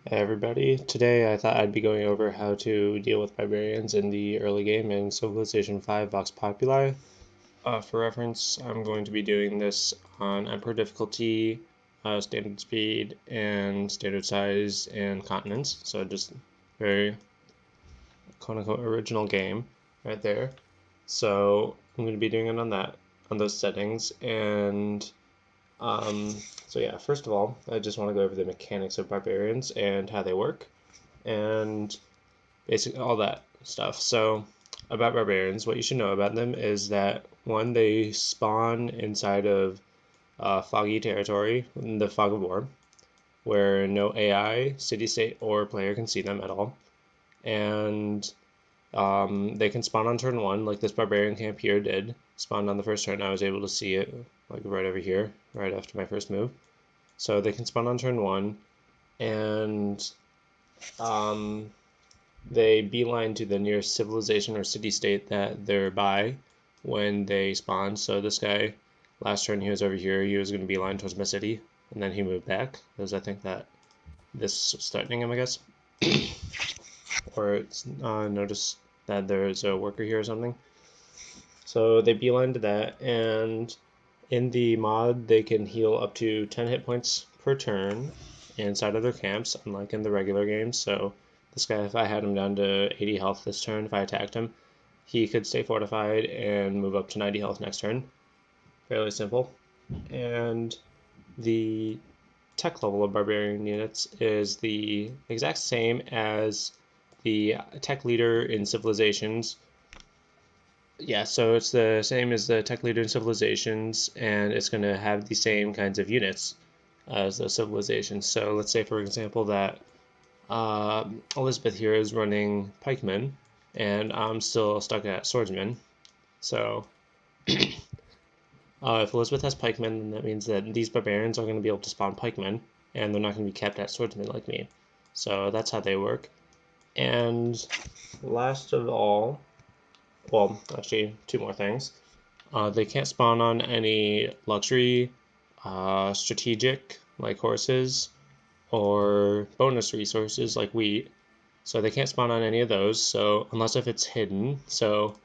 Hey everybody, today I thought I'd be going over how to deal with barbarians in the early game in Civilization V Vox Populi. For reference, I'm going to be doing this on Emperor difficulty, standard speed, and standard size and continents, so just very quote-unquote original game right there. So I'm going to be doing it on those settings, and so yeah, first of all, I just want to go over the mechanics of barbarians and how they work, and basically all that stuff. So about barbarians, what you should know about them is that one, they spawn inside of foggy territory, in the fog of war, where no AI, city-state, or player can see them at all, and they can spawn on turn one, like this barbarian camp here did. Spawned on the first turn. I was able to see it like right over here, right after my first move. So they can spawn on turn one, and they beeline to the nearest civilization or city-state that they're by when they spawn. So this guy, last turn he was over here, he was going to beeline towards my city, and then he moved back, because I think that this was threatening him, I guess. Or it's noticed that there's a worker here or something. So they beeline to that, and in the mod they can heal up to 10 hit points per turn inside of their camps, unlike in the regular games. So this guy, if I had him down to 80 health this turn, if I attacked him, he could stay fortified and move up to 90 health next turn. Fairly simple. And the tech level of barbarian units is the exact same as the tech leader in civilizations. Yeah, so it's the same as the tech leader in civilizations, and it's going to have the same kinds of units as those civilizations. So let's say, for example, that Elizabeth here is running pikemen, and I'm still stuck at swordsman. So if Elizabeth has pikemen, then that means that these barbarians are going to be able to spawn pikemen, and they're not going to be kept at swordsmen like me. So that's how they work. And last of all, well, actually, two more things. They can't spawn on any luxury, strategic, like horses, or bonus resources, like wheat. So they can't spawn on any of those, so unless if it's hidden. So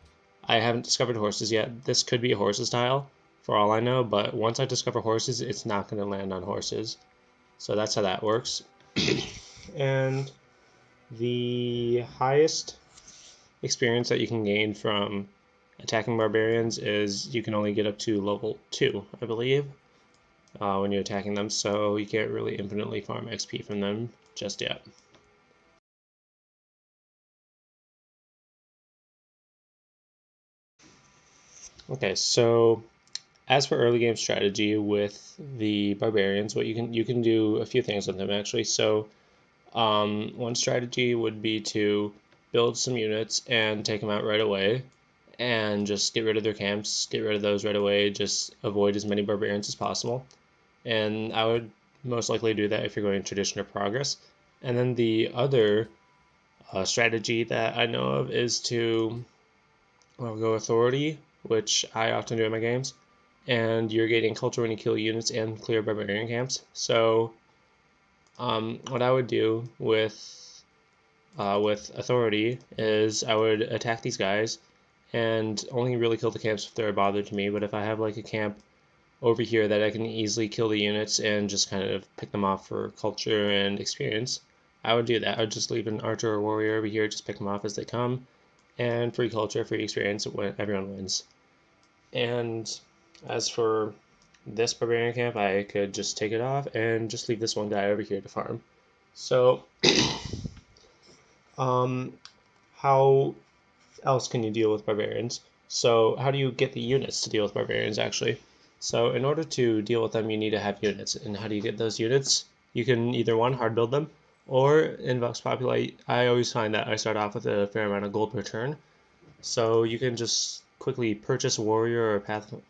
I haven't discovered horses yet. This could be a horses tile, for all I know, but once I discover horses, it's not going to land on horses. So that's how that works. And the highest experience that you can gain from attacking barbarians is you can only get up to level 2, I believe, when you're attacking them, so you can't really infinitely farm XP from them just yet. Okay, so as for early game strategy with the barbarians, what you can do a few things with them actually. So one strategy would be to build some units and take them out right away, and just get rid of their camps, get rid of those right away, just avoid as many barbarians as possible. And I would most likely do that if you're going tradition or progress. And then the other strategy that I know of is to go authority, which I often do in my games, and you're getting culture when you kill units and clear barbarian camps. So what I would do with authority is I would attack these guys and only really kill the camps if they're a bother to me. But if I have like a camp over here that I can easily kill the units and just kind of pick them off for culture and experience, I would do that. I would just leave an archer or warrior over here, just pick them off as they come, and free culture, free experience, everyone wins. And as for this barbarian camp, I could just take it off and just leave this one guy over here to farm. So, how else can you deal with barbarians? So how do you get the units to deal with barbarians actually? So in order to deal with them, you need to have units. And how do you get those units? You can either one, hard build them, or in Vox Populi, I always find that I start off with a fair amount of gold per turn. So you can just quickly purchase a warrior or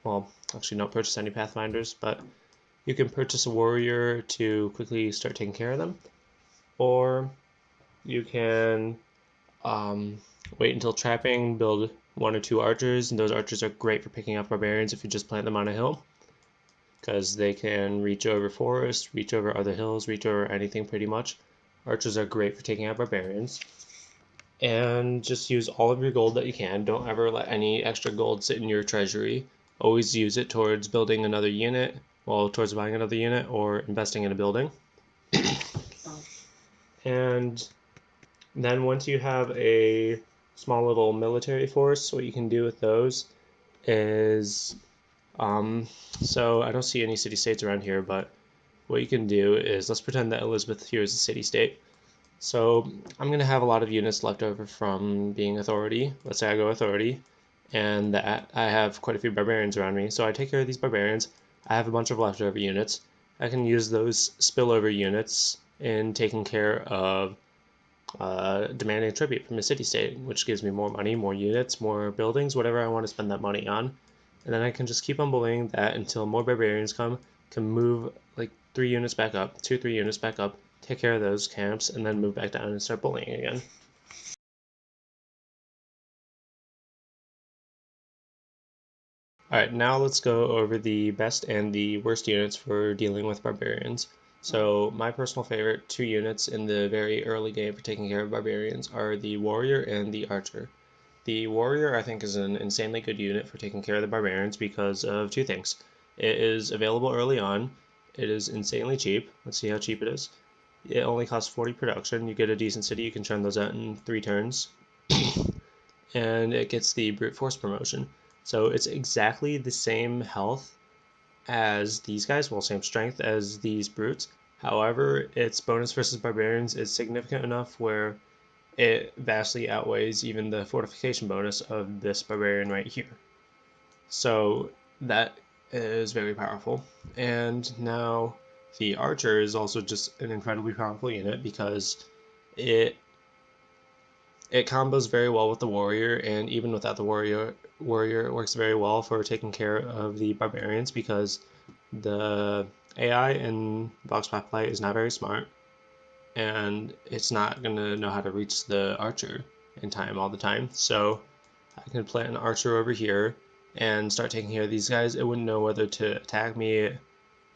well, actually don't purchase any Pathfinders, but you can purchase a warrior to quickly start taking care of them. Or you can wait until trapping, build one or two archers, and those archers are great for picking off barbarians if you just plant them on a hill, because they can reach over forests, reach over other hills, reach over anything pretty much. Archers are great for taking out barbarians. And just use all of your gold that you can. Don't ever let any extra gold sit in your treasury. Always use it towards building another unit, well, towards buying another unit or investing in a building. And then once you have a small little military force, what you can do with those is, so I don't see any city-states around here, but what you can do is, let's pretend that Elizabeth here is a city-state. So I'm going to have a lot of units left over from being authority. Let's say I go authority, and that I have quite a few barbarians around me. So I take care of these barbarians. I have a bunch of leftover units. I can use those spillover units in taking care of demanding a tribute from a city-state, which gives me more money, more units, more buildings, whatever I want to spend that money on. And then I can just keep on bullying that until more barbarians come, can move like 3 units back up, 2-3 units back up, take care of those camps, and then move back down and start bullying again. Alright, now let's go over the best and the worst units for dealing with barbarians. So my personal favorite 2 units in the very early game for taking care of barbarians are the warrior and the archer. The warrior, I think, is an insanely good unit for taking care of the barbarians because of 2 things. It is available early on, it is insanely cheap. Let's see how cheap it is. It only costs 40 production, you get a decent city, you can turn those out in 3 turns. And it gets the brute force promotion. So it's exactly the same health as these guys, well, same strength as these brutes. However, its bonus versus barbarians is significant enough where it vastly outweighs even the fortification bonus of this barbarian right here. So that is very powerful. And now the archer is also just an incredibly powerful unit because it combos very well with the warrior, and even without the warrior it works very well for taking care of the barbarians because the AI in Vox Populi is not very smart, and it's not going to know how to reach the archer in time all the time. So I can plant an archer over here and start taking care of these guys. It wouldn't know whether to attack me.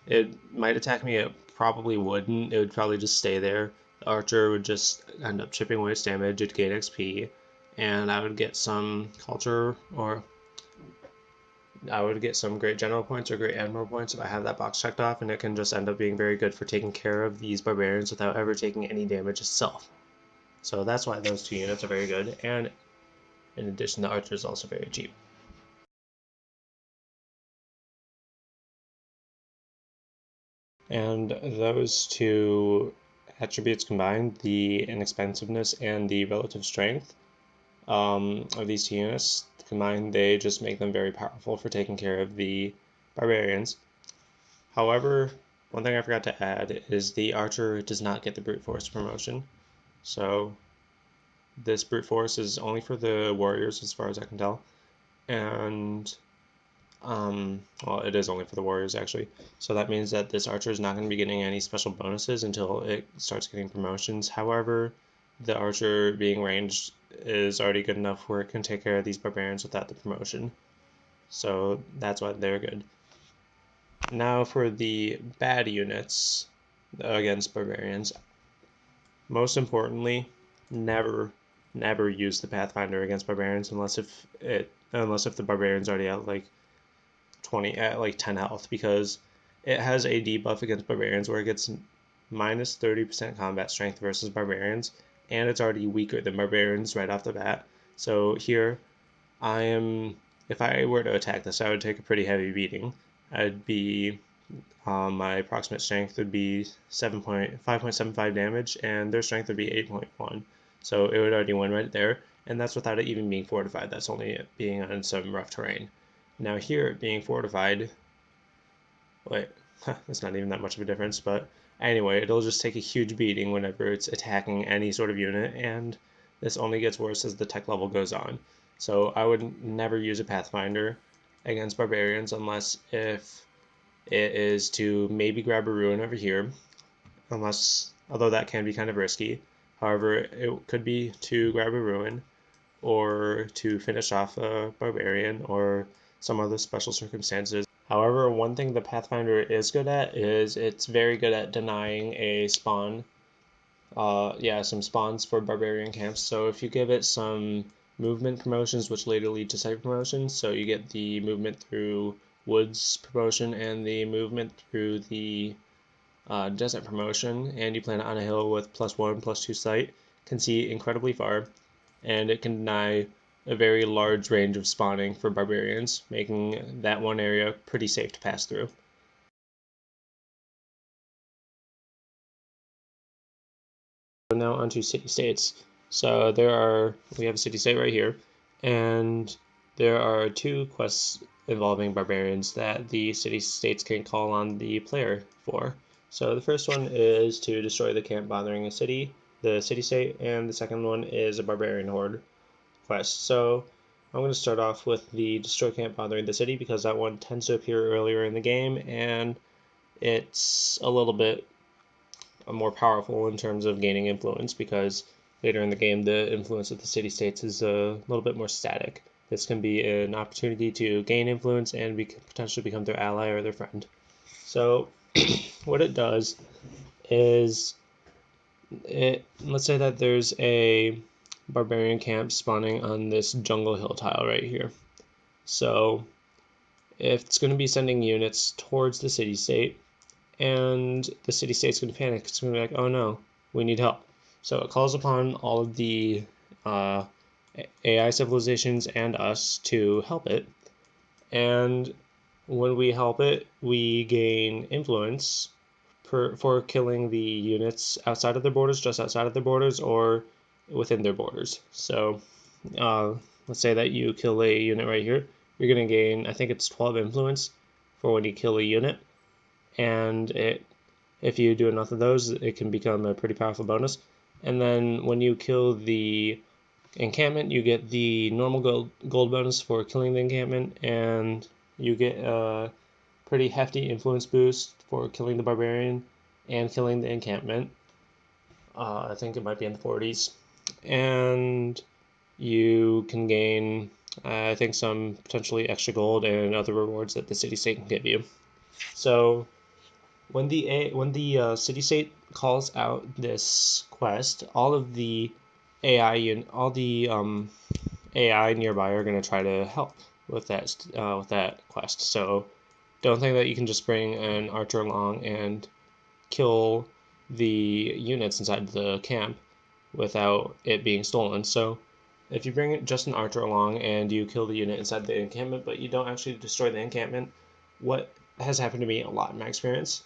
It might attack me, it probably wouldn't. It would probably just stay there. The archer would just end up chipping away its damage, it'd gain XP, and I would get some culture, or I would get some great general points or great admiral points if I have that box checked off, and it can just end up being very good for taking care of these barbarians without ever taking any damage itself. So that's why those 2 units are very good, and in addition, the archer is also very cheap. And those 2 attributes combined, the inexpensiveness and the relative strength of these 2 units, combined, they just make them very powerful for taking care of the barbarians. However, one thing I forgot to add is the archer does not get the brute force promotion. So this brute force is only for the warriors as far as I can tell. And well, it is only for the warriors actually. So that means that this archer is not going to be getting any special bonuses until it starts getting promotions. However, the archer being ranged is already good enough where it can take care of these barbarians without the promotion. So that's why they're good. Now for the bad units against barbarians. Most importantly, never use the Pathfinder against barbarians unless if the barbarian's already at like 10 health, because it has a debuff against barbarians where it gets minus 30% combat strength versus barbarians, and it's already weaker than barbarians right off the bat. So here, if I were to attack this, I would take a pretty heavy beating. I'd be, my approximate strength would be 5.75 damage, and their strength would be 8.1. So it would already win right there, and that's without it even being fortified. That's only it being on some rough terrain. Now here, being fortified, wait, that's not even that much of a difference, but anyway, it'll just take a huge beating whenever it's attacking any sort of unit, and this only gets worse as the tech level goes on. So I would never use a Pathfinder against barbarians unless if it is to maybe grab a ruin over here, although that can be kind of risky. However, it could be to grab a ruin, or to finish off a barbarian, or some other special circumstances. However, one thing the Pathfinder is good at is it's very good at denying a spawn some spawns for barbarian camps. So if you give it some movement promotions, which later lead to site promotions, so you get the movement through woods promotion and the movement through the desert promotion, and you plant it on a hill with +1/+2 sight, can see incredibly far, and it can deny a very large range of spawning for barbarians, making that one area pretty safe to pass through. Now onto city-states. So we have a city-state right here, and there are 2 quests involving barbarians that the city-states can call on the player for. So the first one is to destroy the camp bothering the city-state, and the second one is a barbarian horde quest. So I'm going to start off with the destroy camp bothering the city because that one tends to appear earlier in the game, and it's a little bit more powerful in terms of gaining influence because later in the game the influence of the city-states is a little bit more static. This can be an opportunity to gain influence and potentially become their ally or their friend. So what it does is let's say that there's a barbarian camp spawning on this jungle hill tile right here. So if it's going to be sending units towards the city-state, and the city-state's going to panic. It's going to be like, oh no, we need help. So it calls upon all of the AI civilizations and us to help it. And when we help it, we gain influence for killing the units outside of their borders, just outside of their borders, or within their borders. So let's say that you kill a unit right here. You're going to gain, I think it's 12 influence for when you kill a unit. And if you do enough of those, it can become a pretty powerful bonus. And then when you kill the encampment, you get the normal gold bonus for killing the encampment, and you get a pretty hefty influence boost for killing the barbarian and killing the encampment. I think it might be in the 40s. And you can gain, I think, some potentially extra gold and other rewards that the city-state can give you. So when the city-state calls out this quest, all of the AI AI nearby are going to try to help with that quest. So don't think that you can just bring an archer along and kill the units inside the camp without it being stolen. So if you bring just an archer along and you kill the unit inside the encampment, but you don't actually destroy the encampment, what has happened to me a lot in my experience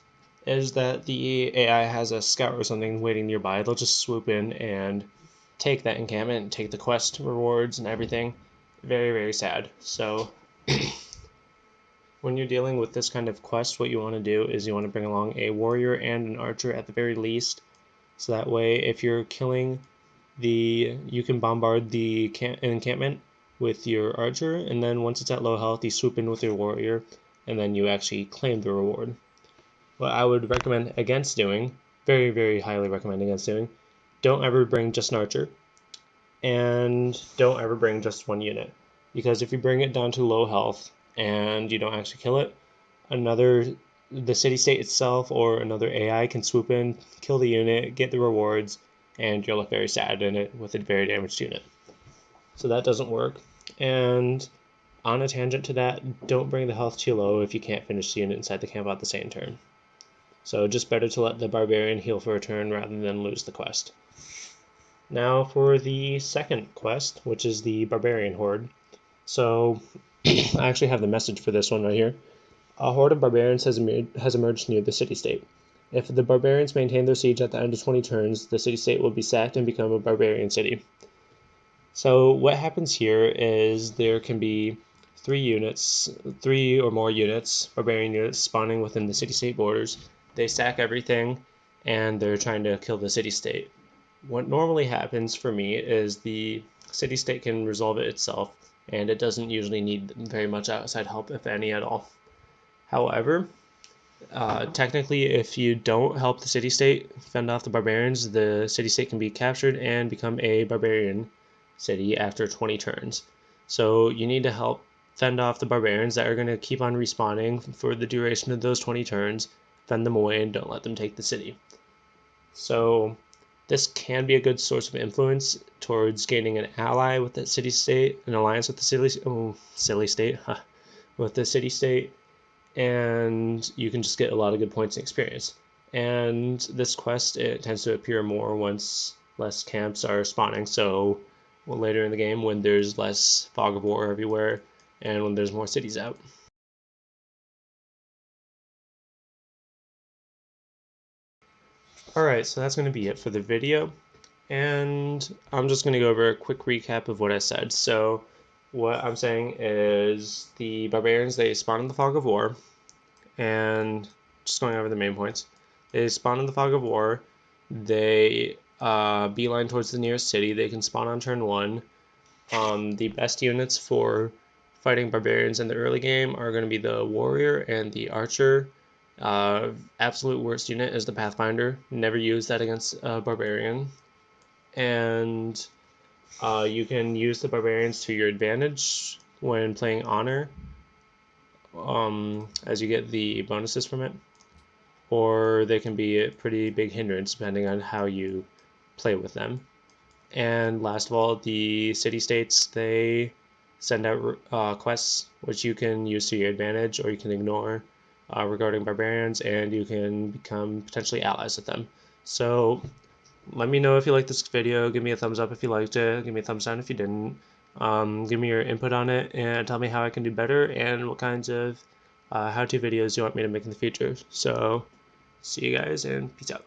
is that the AI has a scout or something waiting nearby. They'll just swoop in and take that encampment, take the quest rewards and everything. Very, very sad. So when you're dealing with this kind of quest, what you want to do is you want to bring along a warrior and an archer at the very least. So that way, if you're killing you can bombard the encampment with your archer, and then once it's at low health, you swoop in with your warrior, and then you actually claim the reward. What I would recommend against doing, very, very highly recommend against doing, don't ever bring just an archer, and don't ever bring just one unit. Because if you bring it down to low health and you don't actually kill it, the city-state itself or another AI can swoop in, kill the unit, get the rewards, and you'll look very sad in it with a very damaged unit. So that doesn't work. And on a tangent to that, don't bring the health too low if you can't finish the unit inside the camp out the same turn. So just better to let the barbarian heal for a turn rather than lose the quest. Now for the second quest, which is the barbarian horde. So I actually have the message for this one right here. A horde of barbarians has emerged near the city-state. If the barbarians maintain their siege at the end of 20 turns, the city-state will be sacked and become a barbarian city. So what happens here is there can be 3 or more units, barbarian units, spawning within the city-state borders. They sack everything, and they're trying to kill the city-state. What normally happens for me is the city-state can resolve it itself, and it doesn't usually need very much outside help, if any at all. However, technically, if you don't help the city-state fend off the barbarians, the city-state can be captured and become a barbarian city after 20 turns. So you need to help fend off the barbarians that are going to keep on respawning for the duration of those 20 turns, fend them away, and don't let them take the city. So This can be a good source of influence towards gaining an ally with the city-state, an alliance with the city-state, with the city-state, and you can just get a lot of good points and experience. And this quest, it tends to appear more once less camps are spawning, so later in the game when there's less fog of war everywhere and when there's more cities out. Alright, so that's going to be it for the video, and I'm just going to go over a quick recap of what I said. So what I'm saying is the barbarians, they spawn in the fog of war, and just going over the main points. They spawn in the fog of war, they beeline towards the nearest city, they can spawn on turn 1. The best units for fighting barbarians in the early game are going to be the warrior and the archer. Absolute worst unit is the Pathfinder. Never use that against a barbarian. And you can use the barbarians to your advantage when playing honor, as you get the bonuses from it. Or they can be a pretty big hindrance depending on how you play with them. And last of all, the city-states, they send out quests which you can use to your advantage or you can ignore regarding barbarians, and you can become potentially allies with them. So let me know if you liked this video. Give me a thumbs up if you liked it. Give me a thumbs down if you didn't. Give me your input on it and tell me how I can do better and what kinds of how-to videos you want me to make in the future. So see you guys and peace out.